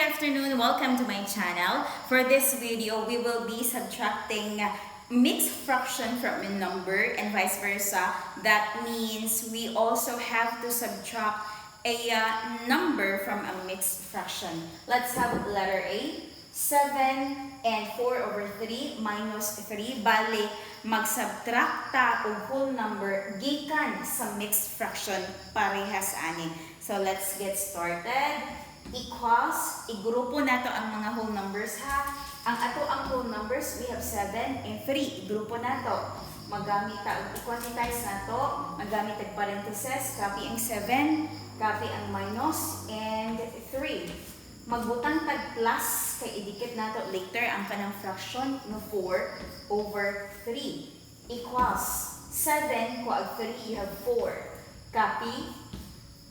afternoon. Welcome to my channel. For this video, we will be subtracting mixed fraction from a number and vice versa. That means we also have to subtract a number from a mixed fraction. Let's have letter A. 7 and 4 over 3 minus 3. Bali, mag-subtract ta og whole number gikan sa mixed fraction parehas ani. So let's get started. Equals, igrupo nato ang mga whole numbers ha. Ang whole numbers, we have 7 and 3. Igrupo nato. Magamit ta og equalize nato. Magamit tag parentheses, copy ang 7, copy ang minus, and 3. Magbutang tag plus kay idikit nato later ang kanang fraction no 4 over 3 equals 7 ko ag 3 you have 4. Copy.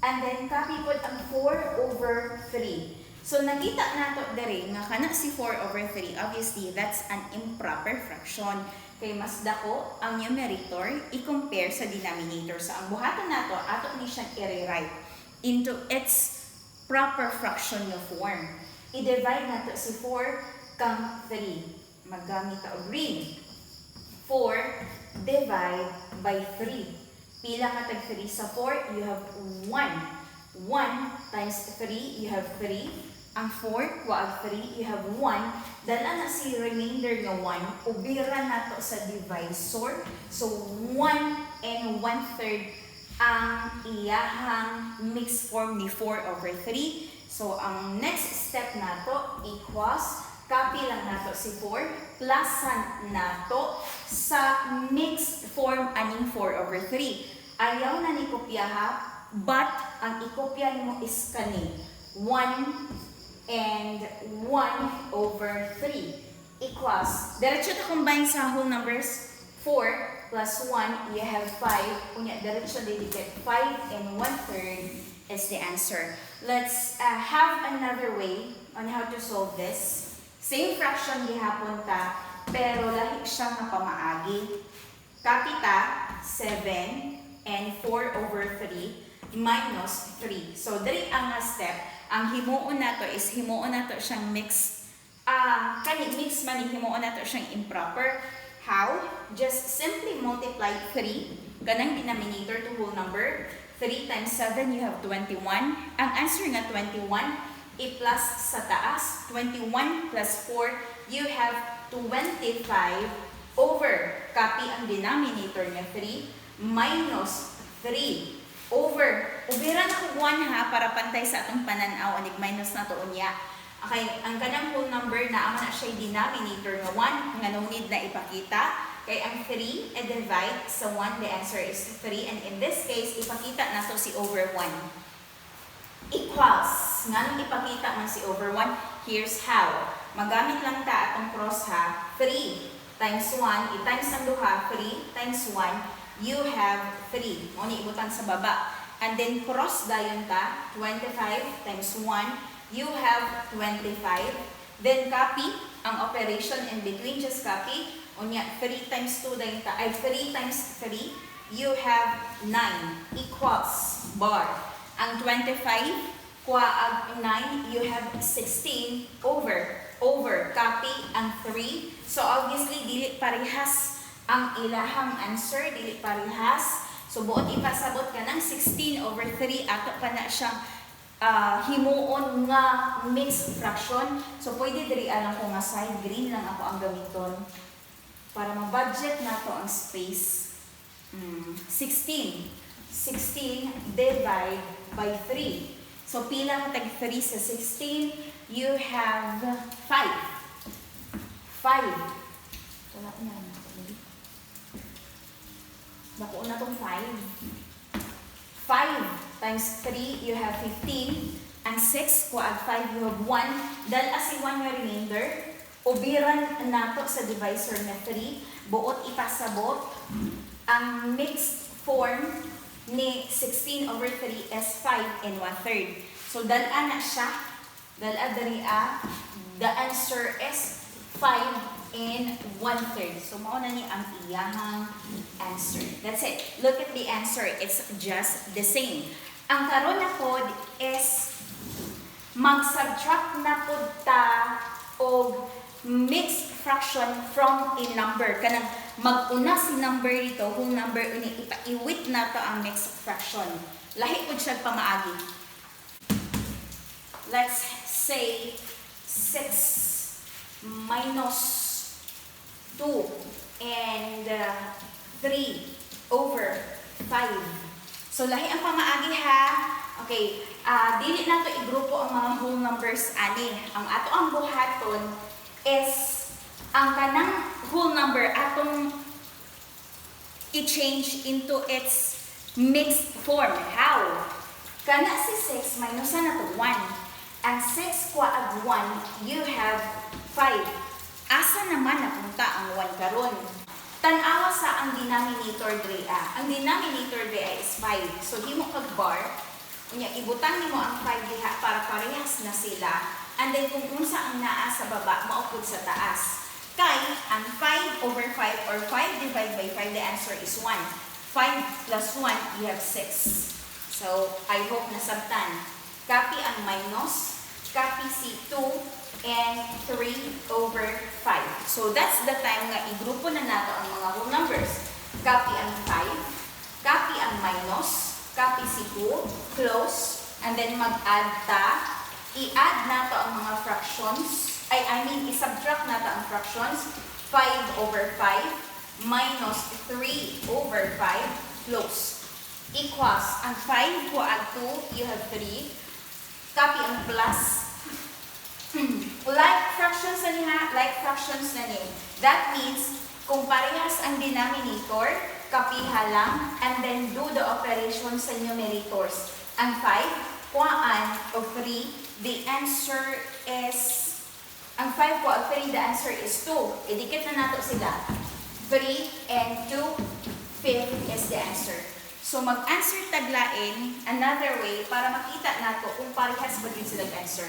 And then copy pod ang 4 over 3. So nakita nato dere nga kana si 4 over 3, obviously that's an improper fraction. Kay mas dako ang numerator i-compare sa denominator. So ang buhaton nato ato ni siyang i-rewrite into its proper fraction na form. I-divide nato si 4 kang 3. Maggamit ta og ring. 4 divide by 3. Pila ka tag 3 sa 4? You have 1. 1 times 3, you have 3. Ang 4, waag 3, you have 1. Dala na si remainder nga 1, ubira nato sa divisor. So 1 and 1/3 ang iyahang mixed form ni 4 over 3. So ang next step nato equals, copy lang nato si 4, plusan nato sa mixed form aning 4 over 3. Ayaw na ni kopya ha, but ang ikopya mo is kani 1 and 1 over 3 equals, diretso ta combine sa whole numbers. 4 plus 1, you have 5. Unya, diretso didikit 5 and 1/3 is the answer. Let's have another way on how to solve this. Same fraction gihapon ta, pero lahi siya nga pamaagi. Copy ta 7 and 4 over 3 minus 3. So, diri ang step. Ang himuon nato is himuon nato siyang mix. Mix man himuon nato siyang improper. How? Just simply multiply 3. Ganang denominator to whole number. 3 times 7, you have 21. Ang answer nga 21, i-plus sa taas. 21 plus 4, you have 25 over. Copy ang denominator nga 3. Minus 3 over, ubira na ko 1 ha, para pantay sa atong pananaw, anig minus na to unya. Okay, ang kanang whole number na ama na siya denominator nga 1, nga no need na ipakita. Kay ang 3, divide sa 1, the answer is 3, and in this case, ipakita na to si over 1. Equals, nga nung ipakita man si over 1, here's how. Magamit lang ta atong cross ha, 3 times 1, i-times ang duha, 3 times 1, you have 3. Muna ibutang sa baba. And then cross dayon ta, 25 times 1, you have 25. Then copy ang operation in between, just copy. Unya, 3 times 2 dayon ta, ay 3 times 3, you have 9 equals bar. Ang 25, kwa ag 9, you have 16 over. Copy ang 3. So obviously, dili parehas ang ilahang answer, dili parehas. So buot ipasabot ka ng 16 over 3, ato pa na siyang himuon nga mixed fraction. So pwede diri alang ko nga side, green lang ako ang gamiton para ma-budget nato ang space. 16 divide by 3. So pila ka tag 3 sa 16, you have 5. Wala na. Nakuha na itong 5. 5 times 3, you have 15. Ang 6, kuag 5, you have 1. Dahil si 1 yung remainder, ubiran nato sa divisor na 3. Buot ipasabot. Ang mixed form ni 16 over 3 is 5 and 1/3. So, dala na siya. Dala daria. The answer is 5 and 1/3. So, mauna ni ang iyahang answer. That's it. Look at the answer. It's just the same. Ang karon na code is mag-subtract na pud ta og mixed fraction from a number. Kanang mag-una si number dito, whole number, ipaiwit na to ang mixed fraction. Lahi pud siya pamaagi. Let's say 6 minus 2 and 3 over 5. So, lahi ang pamaagi ha. Okay, dili na to igrupo ang mga whole numbers ani. Ang ato ang buhaton is ang kanang whole number atong i-change into its mixed form. How? Kana si 6 minus na to 1. Ang 6 kwa ag 1, you have 5. Asa naman napunta ang 1 karon? Tanawa sa ang denominator dria. Ang denominator dria is 5. So, himo kag bar. Unya, ibutang nimo ang 5 diha para parehas na sila. And then, kung unsa ang naa sa baba, maupod sa taas. Kay, ang 5 over 5 or 5 divided by 5, the answer is 1. 5 plus 1, you have 6. So, I hope nasabtan. Copy ang minus. Copy si 2 and 3 over 5. So, that's the time nga igrupo na nato ang mga whole numbers. Copy ang 5. Copy ang minus. Copy si 2. Close. And then mag-add ta. I-add nato ang mga fractions. I-subtract nato ang fractions. 5 over 5 minus 3 over 5. Close. Equals. Ang 5 ko ang 2, you have 3. Copy ang plus. Like fractions na niya, like fractions na niya. That means, kung parehas ang denominator, kapiha lang, and then do the operation sa numerators. Ang 5, kuhaan of 3, the answer is, ang 5 ko of 3, the answer is 2. Idikit na nato sila. 3 and 2, 5 is the answer. So, mag-answer taglain, another way, para makita nato kung parehas ba din silang answer.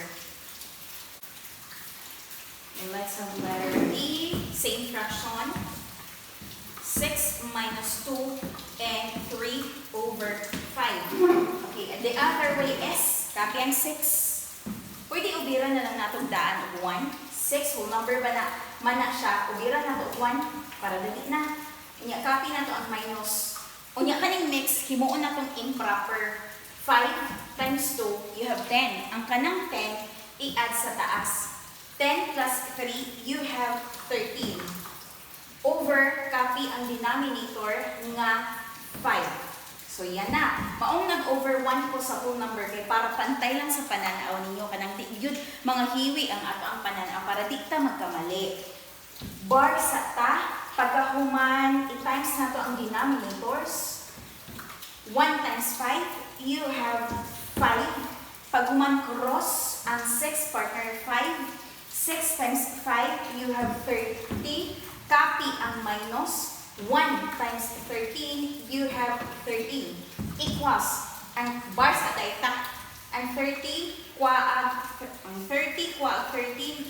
And let's have letter D, same fraction. 6 minus 2 and 3 over 5. Okay, and the other way is, copy ang 6. Pwede ubiran na lang natong daan og 1. 6, whole number ba na, mana siya, ubiran na to 1, para dali na. Unya, copy na to ang minus. Unya, kaning mix, himuon na tong improper. 5 times 2, you have 10. Ang kanang 10, i-add sa taas. 10 plus 3, you have 13. Over, copy ang denominator nga 5. So, yan na. Maong nag-over 1 po sa whole number kay para pantay lang sa pananaw ninyo. Kanang yun, mga hiwi ang ato ang pananaw para di ta magkamali. Bar sa ta, pagkahuman, i-times na to ang denominators. 1 times 5, you have 5. Paghuman cross, ang 6 partner 5. 6 times 5, you have 30. Copy ang minus. 1 times 13, you have 13. Equals, ang bars at ita. Ang 30, kwa ang 13,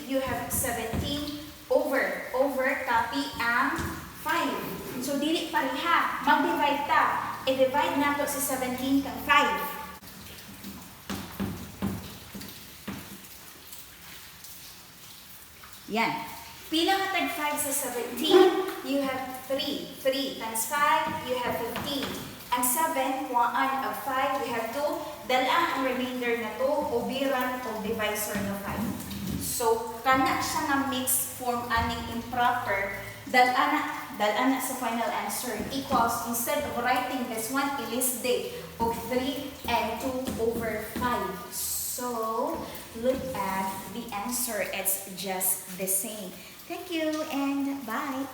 you have 17. Over, copy ang 5. So, dili pariha. Mag-divide ta. I-divide nato si 17 kang 5. Yan. Pila nga tag 5 sa 17, you have 3. 3 times 5, you have 15. Ang 7, kuhaan of 5, you have 2. Dalaan ang remainder na to, ubiran o divisor na 5. So, kana siya na mixed form aning improper, dalaan na sa final answer equals, instead of writing this one, i-list day of 3 and 2 over 5. So, look at the answer. It's just the same. Thank you and bye.